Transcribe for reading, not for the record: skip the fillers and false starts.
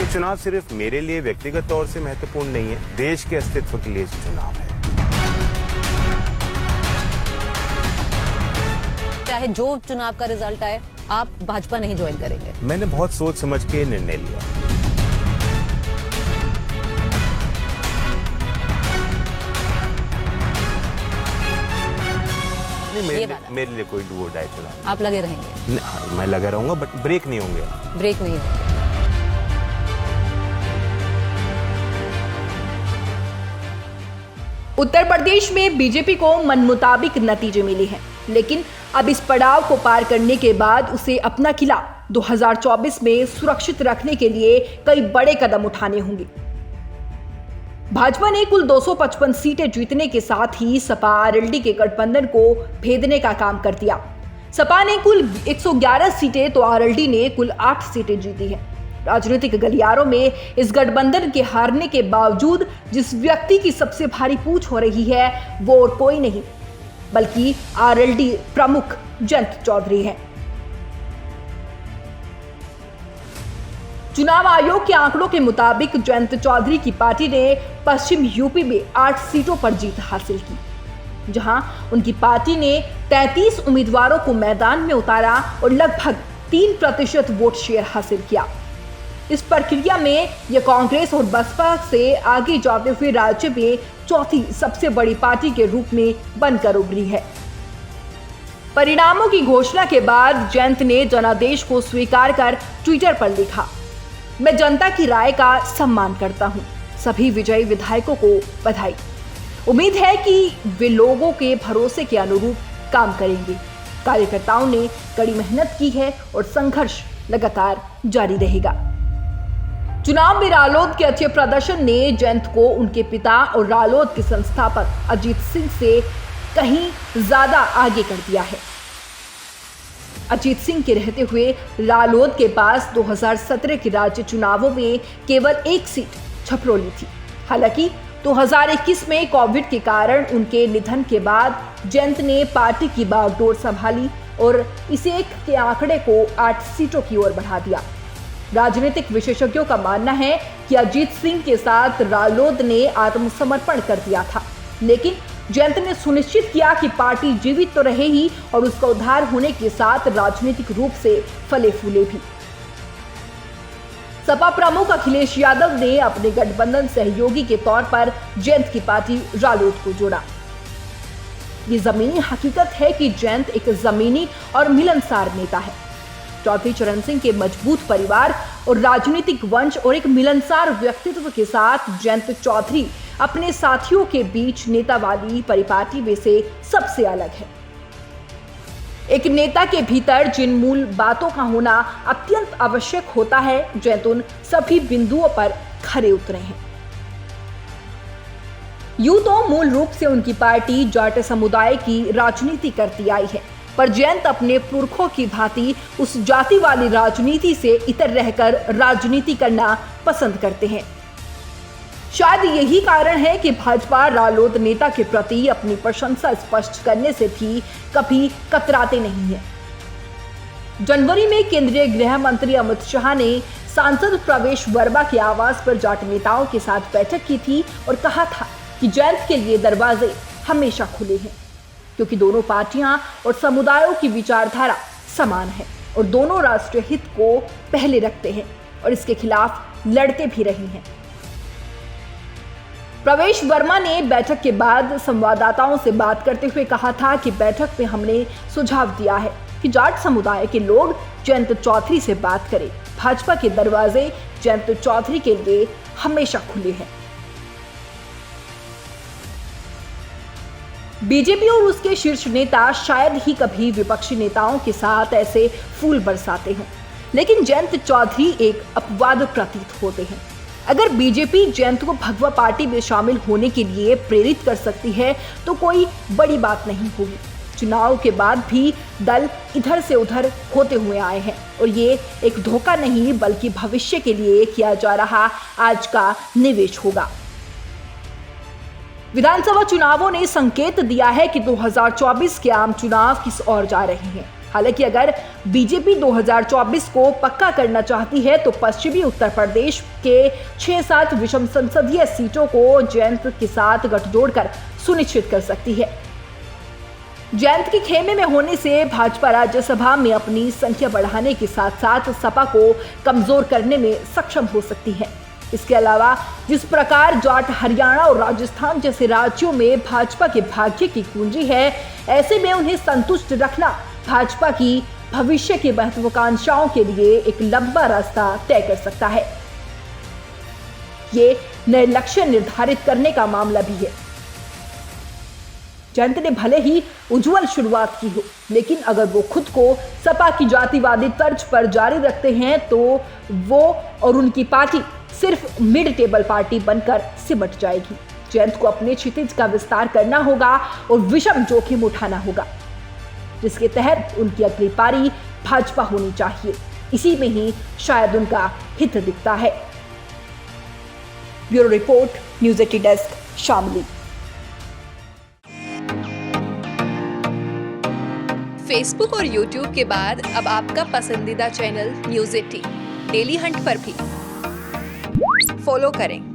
चुनाव सिर्फ मेरे लिए व्यक्तिगत तौर से महत्वपूर्ण नहीं है, देश के अस्तित्व के लिए चुनाव है। चाहे जो चुनाव का रिजल्ट आए, आप भाजपा नहीं ज्वाइन करेंगे? मैंने बहुत सोच समझ के निर्णय लिया। मेरे लिए कोई डू और डाई चुनाव। आप लगे रहेंगे? हाँ, मैं लगा रहूंगा, बट ब्रेक नहीं होंगे। ब्रेक नहीं होंगे। उत्तर प्रदेश में बीजेपी को मनमुताबिक नतीजे मिले हैं, लेकिन अब इस पड़ाव को पार करने के बाद उसे अपना किला 2024 में सुरक्षित रखने के लिए कई बड़े कदम उठाने होंगे। भाजपा ने कुल 255 सीटें जीतने के साथ ही सपा आरएलडी के गठबंधन को भेदने का काम कर दिया। सपा ने कुल 111 सीटें तो आरएलडी ने कुल 8 सीटें जीती हैं। राजनीतिक गलियारों में इस गठबंधन के हारने के बावजूद जिस व्यक्ति की सबसे भारी पूछ हो रही है वो और कोई नहीं बल्कि आरएलडी प्रमुख जयंत चौधरी हैं। चुनाव आयोग के आंकड़ों के मुताबिक जयंत चौधरी की पार्टी ने पश्चिम यूपी में 8 सीटों पर जीत हासिल की, जहां उनकी पार्टी ने 33 उम्मीदवारों को मैदान में उतारा और लगभग 3% वोट शेयर हासिल किया। इस प्रक्रिया में यह कांग्रेस और बसपा से आगे जाते हुए राज्य में चौथी सबसे बड़ी पार्टी के रूप में बनकर उभरी है। परिणामों की घोषणा के बाद जयंत ने जनादेश को स्वीकार कर ट्विटर पर लिखा, मैं जनता की राय का सम्मान करता हूं। सभी विजयी विधायकों को बधाई। उम्मीद है कि वे लोगों के भरोसे के अनुरूप काम करेंगे। कार्यकर्ताओं ने कड़ी मेहनत की है और संघर्ष लगातार जारी रहेगा। चुनाव में रालोद के अच्छे प्रदर्शन ने जयंत को उनके पिता और रालोद के संस्थापक अजीत सिंह से कहीं ज्यादा आगे कर दिया है। अजीत सिंह के रहते हुए रालोद के पास 2017 के राज्य चुनावों में केवल 1 सीट छपरोली थी। हालांकि 2021 में कोविड के कारण उनके निधन के बाद जयंत ने पार्टी की बागडोर संभाली और इस एक के आंकड़े को 8 सीटों की ओर बढ़ा दिया। राजनीतिक विशेषज्ञों का मानना है कि अजीत सिंह के साथ रालोद ने आत्मसमर्पण कर दिया था, लेकिन जयंत ने सुनिश्चित किया कि पार्टी जीवित तो रहे ही और उसका उद्धार होने के साथ राजनीतिक रूप से फले फूले भी। सपा प्रमुख अखिलेश यादव ने अपने गठबंधन सहयोगी के तौर पर जयंत की पार्टी रालोद को जोड़ा। ये जमीनी हकीकत है कि जयंत एक जमीनी और मिलनसार नेता है। चौधरी चरण सिंह के मजबूत परिवार और राजनीतिक वंश और एक मिलनसार व्यक्तित्व के साथ जयंत चौधरी अपने साथियों के बीच नेता वाली परिपाटी में से सबसे अलग है। एक नेता के भीतर जिन मूल बातों का होना अत्यंत आवश्यक होता है, जयंत उन सभी बिंदुओं पर खरे उतरे हैं। यूं तो मूल रूप से उनकी पार्टी जाट समुदाय की राजनीति करती आई है, पर जयंत अपने पुरखों की भांति उस जाति वाली राजनीति से इतर रहकर राजनीति करना पसंद करते हैं। शायद यही कारण है कि भाजपा रालोद नेता के प्रति अपनी प्रशंसा स्पष्ट करने से भी कभी कतराते नहीं है। जनवरी में केंद्रीय गृह मंत्री अमित शाह ने सांसद प्रवेश वर्मा के आवास पर जाट नेताओं के साथ बैठक की थी और कहा था कि जयंत के लिए दरवाजे हमेशा खुले हैं, क्योंकि दोनों पार्टियां और समुदायों की विचारधारा समान है और दोनों राष्ट्रीय हित को पहले रखते हैं और इसके खिलाफ लड़ते भी रहे हैं। प्रवेश वर्मा ने बैठक के बाद संवाददाताओं से बात करते हुए कहा था कि बैठक में हमने सुझाव दिया है कि जाट समुदाय के लोग जयंत चौधरी से बात करें। भाजपा के दरवाजे जयंत चौधरी के लिए हमेशा खुले हैं। बीजेपी और उसके शीर्ष नेता शायद ही कभी विपक्षी नेताओं के साथ ऐसे फूल बरसाते हों, लेकिन जयंत चौधरी एक अपवाद प्रतीत होते हैं। अगर बीजेपी जयंत को भगवा पार्टी में शामिल होने के लिए प्रेरित कर सकती है तो कोई बड़ी बात नहीं होगी। चुनाव के बाद भी दल इधर से उधर होते हुए आए हैं और ये एक धोखा नहीं बल्कि भविष्य के लिए किया जा रहा आज का निवेश होगा। विधानसभा चुनावों ने संकेत दिया है कि 2024 के आम चुनाव किस ओर जा रहे हैं। हालांकि अगर बीजेपी 2024 को पक्का करना चाहती है तो पश्चिमी उत्तर प्रदेश के 6-7 विषम संसदीय सीटों को जयंत के साथ गठजोड़ कर सुनिश्चित कर सकती है। जयंत के खेमे में होने से भाजपा राज्यसभा में अपनी संख्या बढ़ाने के साथ साथ सपा को कमजोर करने में सक्षम हो सकती है। इसके अलावा जिस प्रकार जाट हरियाणा और राजस्थान जैसे राज्यों में भाजपा के भाग्य की कुंजी है, ऐसे में उन्हें संतुष्ट रखना भाजपा की भविष्य की महत्वाकांक्षाओं के लिए एक लंबा रास्ता तय कर सकता है। ये नए लक्ष्य निर्धारित करने का मामला भी है। जयंत ने भले ही उज्जवल शुरुआत की हो, लेकिन अगर वो खुद को सपा की जातिवादी तर्ज पर जारी रखते हैं तो वो और उनकी पार्टी सिर्फ मिड टेबल पार्टी बनकर सिमट जाएगी। जयंत को अपने क्षितिज का विस्तार करना होगा और विषम जोखिम उठाना होगा, जिसके तहत उनकी अगली पारी भाजपा होनी चाहिए। इसी में ही शायद उनका हित दिखता है। Bureau report, news 80 desk, Shamli. Facebook और यूट्यूब के बाद अब आपका पसंदीदा चैनल न्यूज 80 डेली हंट पर भी फॉलो करें।